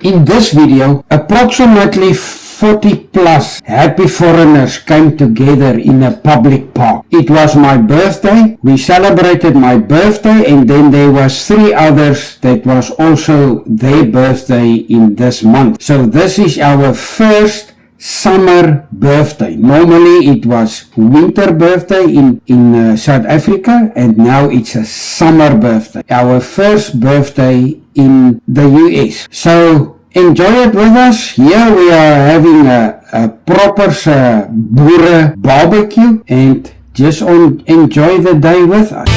In this video, approximately 40 plus happy foreigners came together in a public park. It was my birthday. We celebrated my birthday, and then there was 3 others that was also their birthday in this month. So this is our first summer birthday. Normally it was winter birthday in South Africa, and now it's a summer birthday. Our first birthday in the US. So enjoy it with us. Here we are having a proper boere barbecue, and just enjoy the day with us.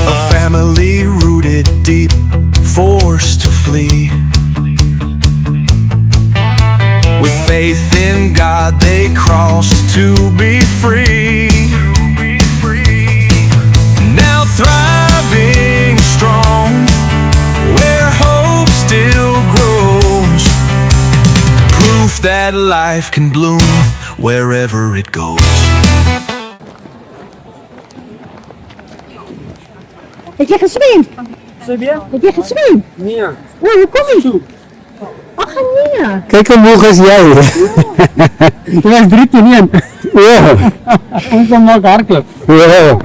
A family rooted deep, forced to flee. With faith in God they crossed to be free. Now thriving strong, where hope still grows. Proof that life can bloom wherever it goes. Heb je geswemd? Sebia? Heb je geswemd? Nee. Oh, hoe kom je? Ach, nee. Kijk hoe moeg is jij. Je was 3 keer in. Ja. Ons dan maak hardloop. Yeah.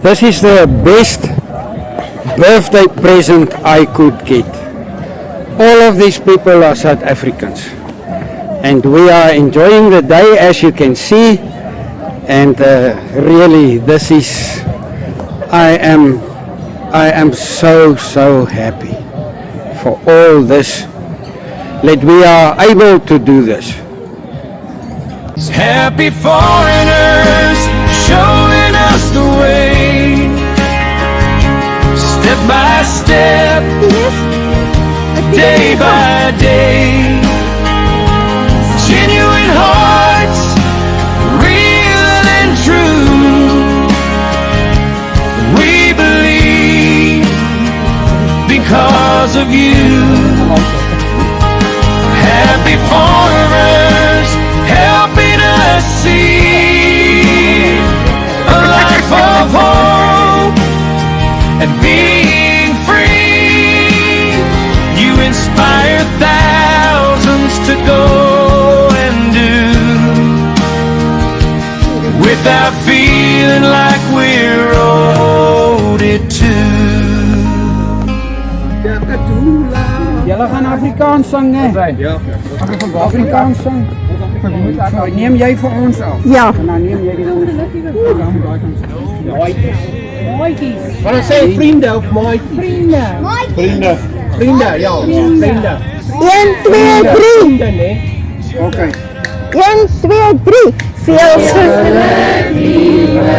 This is the best birthday present I could get. All of these people are South Africans, and we are enjoying the day, as you can see. And really, this is, I am so happy for all this, that we are able to do this. Happy foreigners showing us the way, step by step, day by day. Genuine hearts, real and true. We believe because of you. Happy foreigners helping us see a life of hope and being free. You inspire thousands to go and do without feeling like we're owed it to. Julle gaan Afrikaans sing, hè? Ja. Afrikaans sing. Neem jy vir ons af? Ja. En dan neem jy die ons. Maatjies. Wat sê vriende of maatjies? Vriende. Vriende, ja. Vriende. 1, 2, 3. Vriende, nee. Okay. 1, 2, 3. Veel geluk, Lieve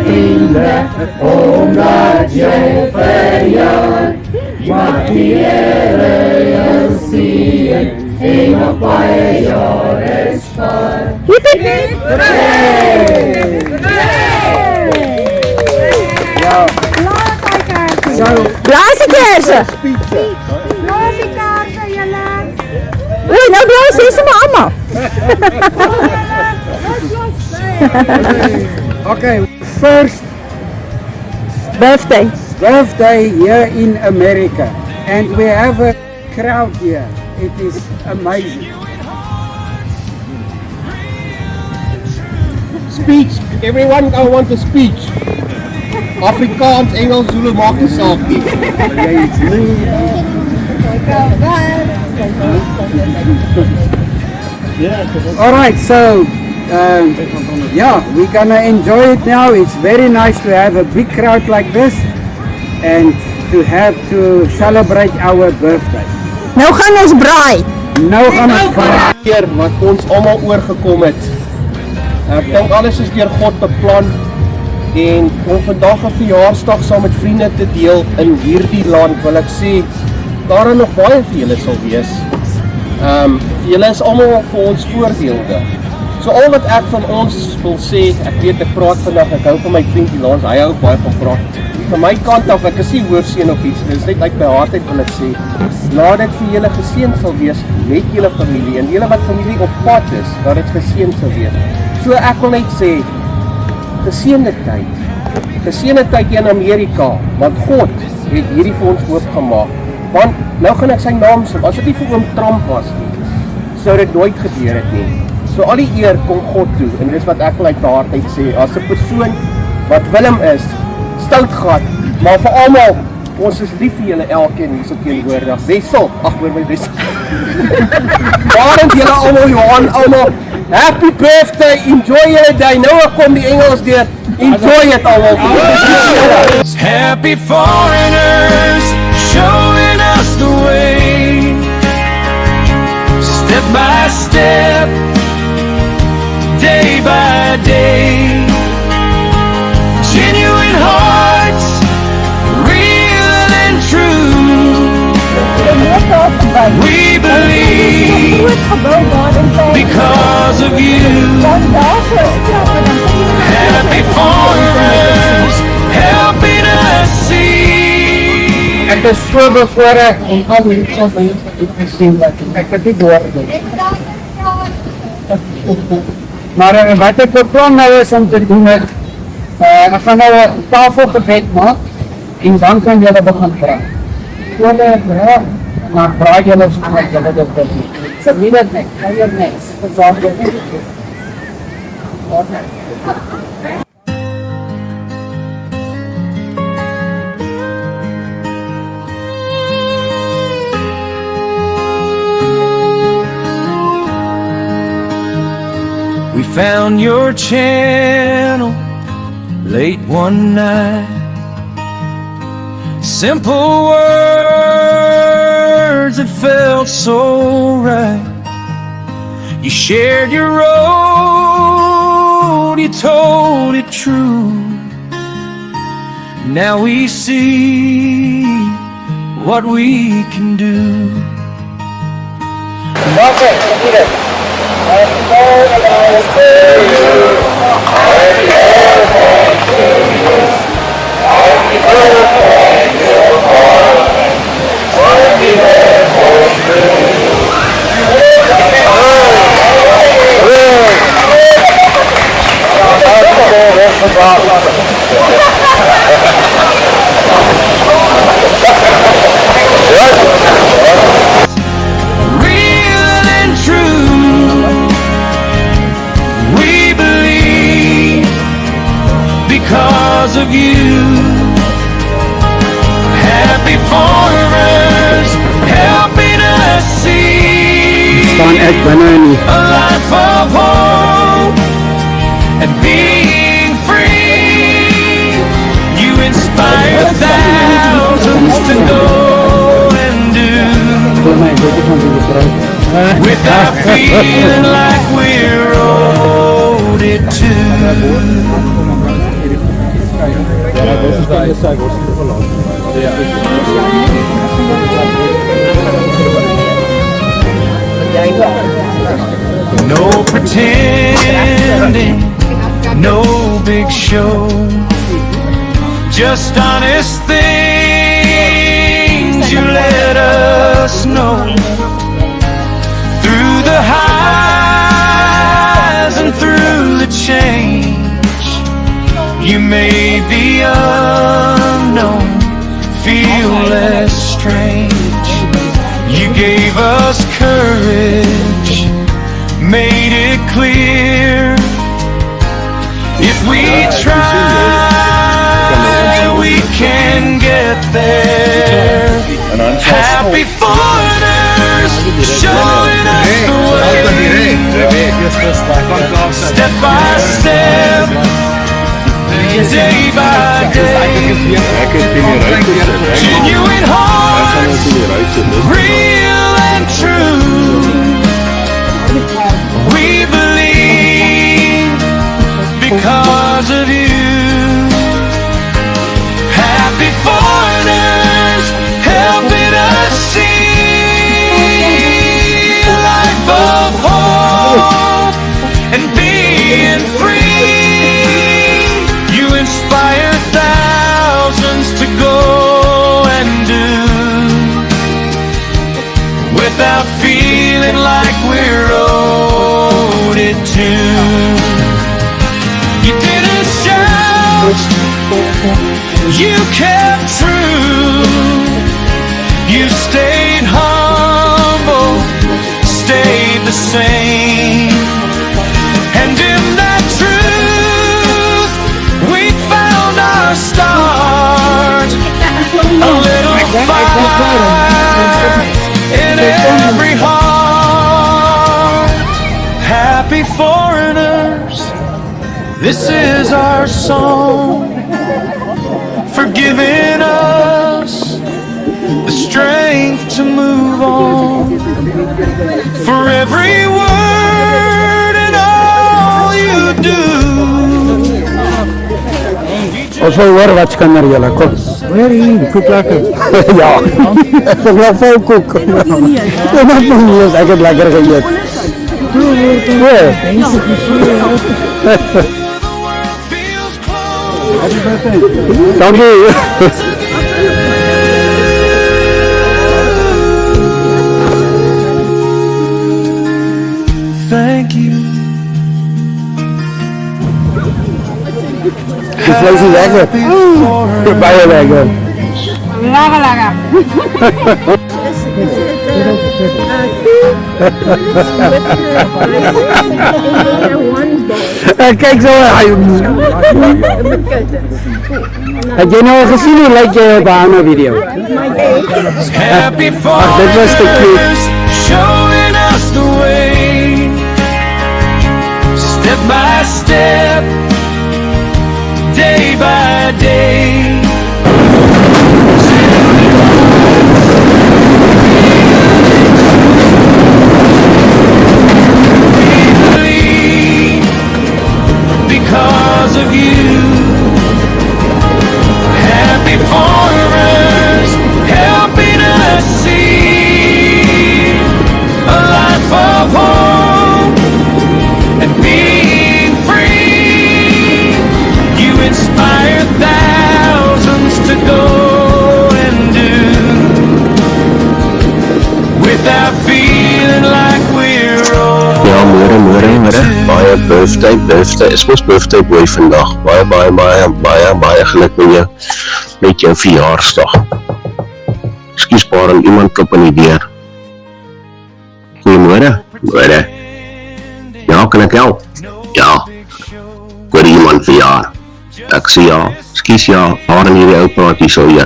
vriende, omdat jy verjaar. Mag die Here jou sien en nog baie jare spaar. Hip, hip, hip. Ja. Blaas die kersen. Blaas die kaarse, julle. Oei, nou blaas jy sommer allemaal. Okay, first Birthday. birthday here in America, and we have a crowd here. It is amazing. Speech. Everyone I want a speech. Afrikaans, Engels, Zulu, maak nie saak nie. Alright, so yeah, we're gonna enjoy it now. It's very nice to have a big crowd like this and to have to celebrate our birthday. Nou gaan ons braai. Nou gaan ons praat. Keer wat ons almal oorgekom het. Ek dink alles is deur God beplan, en om vandag 'n verjaarsdag saam met vriende te deel in hierdie land, wil ek sê daar nog baie vir julle sal wees. Julle is almal vir ons voorbeelde. So al wat ek van ons wil sê, ek weet ek praat vandag, ek hou van my vriendie Lans, hy hou baie van praat. Van my kant af, ek is nie hoofseun of iets, dit is net uit my hart uit wil ek sê, laat dit vir julle geseën sal wees met julle familie, en julle wat familie op pad is, dat dit geseën sal wees. So ek wil net sê, geseënde tyd in Amerika, want God het hierdie vir ons oopgemaak. Want nou gaan ek sy naam sê, as dit nie vir oom Trump was nie, sou dit nooit gebeur het nie. So al die eer kom God toe, en dis wat ek uit my hart uit sê, as 'n persoon wat Willem is, stout gat, maar vir almal, ons is lief vir julle elkeen hier so teenwoordig. Wessel, ag hoor my Wessel. Daarom julle almal, Johan, almal, happy birthday, enjoy julle day. Nou kom die Engels deur, enjoy it almal. Happy foreigners, showing us the way, step by step, day by day. Genuine hearts, real and true. We believe because of you. Happy foreigners, helping us see. Ek is so bevoorreg om al die mense van julle te sien wat ek het nie woorde. Maar wat ek beplan nou is om te doen is, ek gaan nou 'n tafelgebed maak en dan kan julle begin praat. Voordat ek praat, maar praat julle soos julle dit doen. So wie dit net, kan jy net, verzorg jy net. We found your channel late one night. Simple words that felt so right. You shared your road, you told it true. Now we see what we can do. Okay, repeat it. Real and true, we believe because of you. Happy foreigners, helping us see Staan ek binne in die a life of hope and being free. You inspire thousands to go and do without feeling like we're owed it to. No pretending, no big show, just honest things you let us know. Through the highs and through the change, you made the unknown feel less strange. You gave us courage, made it clear, if we try, we can get there. Happy foreigners, showing us the way, step by step, day by day. Genuine hearts, real and true. We believe because of you. Happy foreigners, helping us see a life of hope and being free. You inspire thousands to go and do without feeling like we're owed it to. You didn't shout, you kept true. You stayed humble, stayed the same. And in that truth, we found our start. A little fire in every heart. Happy foreigners, this is our song. For giving us the strength to move on. For every word and all you do. Ons wil hoor wat skinder julle, kom. Hoor hier, koek lekker. Ja, ek wil wel vol koek. Ek het lekker geëet. Feels close. Dankie. Thank you. Die vlees is lekker. Baie lekker. Kyk so. Het jy nou al gesien hoe lyk jy op 'n ander video? Happy dit was te cute. foreigners, showing us the way. Step by step, day by day. Because of you, happy foreigners, helping us see a life of hope and being free. You inspire thousands to go and do without feeling like we're old. Ja, môre, baie birthday, is mos birthday boy vandag, baie geluk met jou verjaarsdag. Ekskuus paar, iemand klop aan die deur. Goeiemôre, ja, kan ek help? Ja, hoor iemand verjaar. Ek sê ja, ekskuus ja, paar in hierdie ou praat hier so, ja,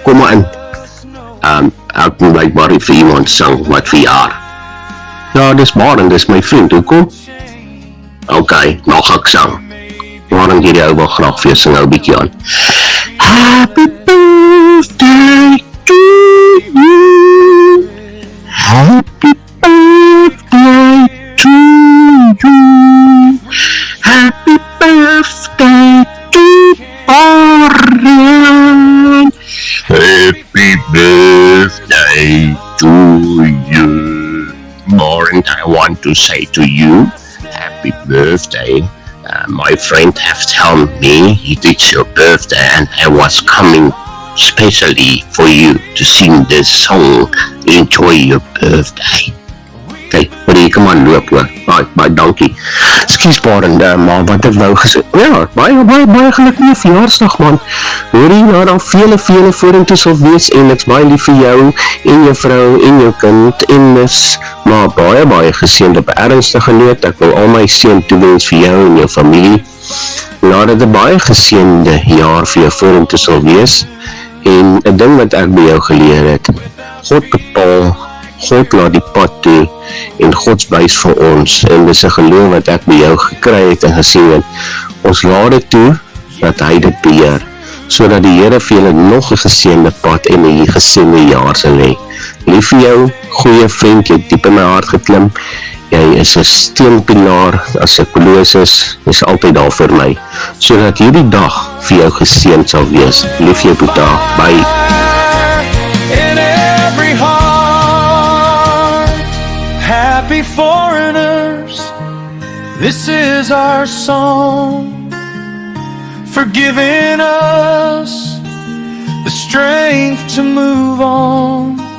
kom maar in. Ek moet blijkbaar vir iemand sang wat verjaar. Ja, dis Maren, dis my vriend, hoekom? Ok, nog ek sang. Maren, hierdie ou wil graag vir jou sing, ou bietjie aan. Happy birthday to you. Happy birthday to you. Happy birthday to Maren. Happy birthday to you. Maren, I want to say to you, happy birthday. My friend have told me it's your birthday and I was coming specially for you to sing this song. Enjoy your birthday. Okay, maar kom aan loop hoor. Baie dankie. Ekskuus Baren, maar wat ek wou gesê. Ja, baie geluk met jou verjaarsdag man. Hoor jy nou dan vele vorentoe sal wees en ek's baie lief vir jou en jou vrou en jou kind en is maar baie geseënd op 'n ernstige noot. Ek wil al my seën toewens vir jou en jou familie. Laat dit 'n baie geseënde jaar vir jou vorentoe sal wees. En 'n ding wat ek by jou geleer het, God bepaal, God laat die pad toe en God wys vir ons en dis 'n geloof wat ek by jou gekry het en gesien het. Ons laat dit toe dat hy dit beheer, sodat die Here vir julle nog 'n geseënde pad en 'n geseënde jaar sal hê. Lief vir jou, goeie vriend, jy het diep in my hart geklim. Jy is 'n steunpilaar, as ek verloos is altyd daar vir my, sodat hierdie dag vir jou geseënd sal wees. Lief jou Boeta, bye. In every heart, happy foreigners, this is our song. For giving us the strength to move on.